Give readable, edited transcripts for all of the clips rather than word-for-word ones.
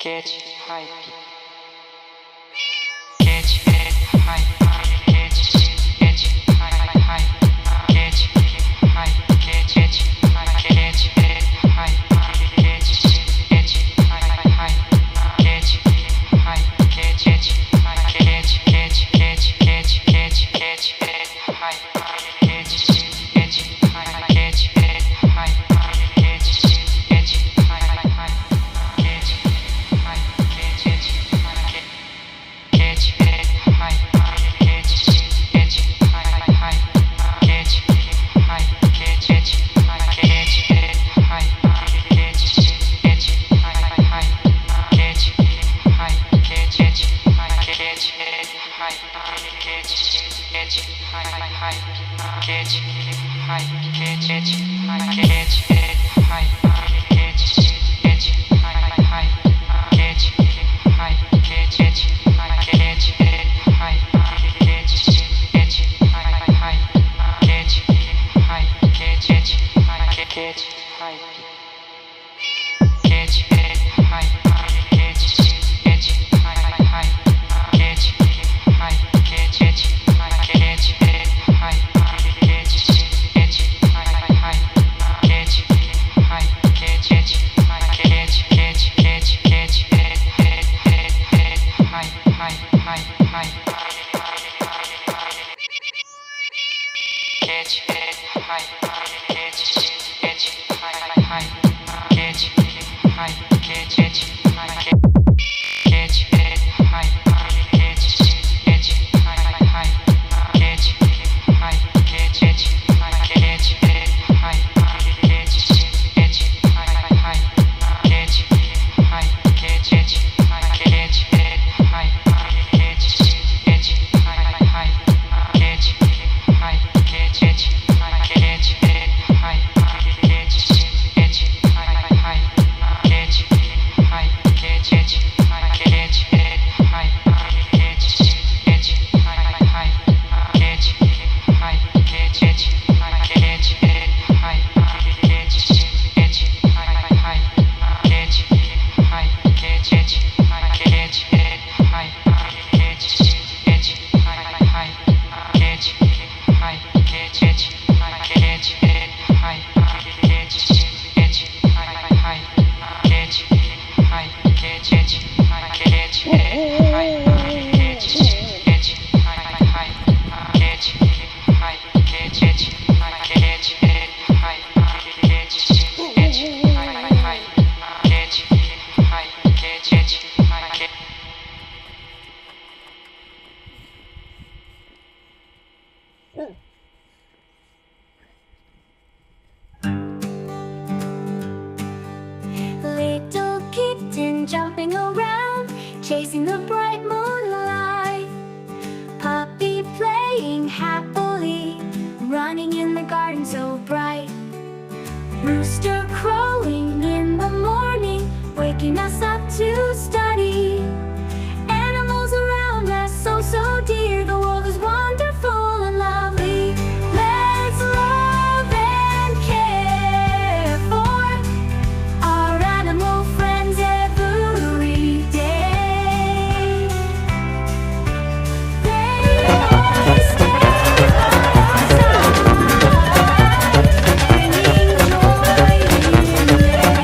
Get hype. Get hype. Get hype. Get hype. Get hype. Little kitten jumping around, chasing the bright moonlight. Puppy playing happily, running in the garden so bright. Rooster crowing in the morning, waking us up to study. Animals around us so dear, the world is wonderful and lovely. Let's love and care for our animal friends every day. They always stay by our side, bringing joy in every way.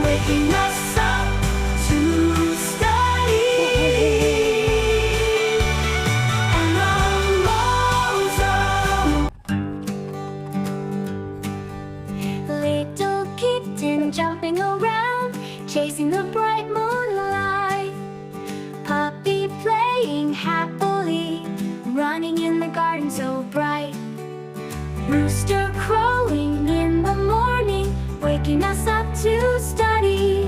waking us up to study. And the little kitten jumping around, chasing the bright moonlight. Puppy playing happily, running in the garden so bright. Rooster crowing in the morning, waking us up to study.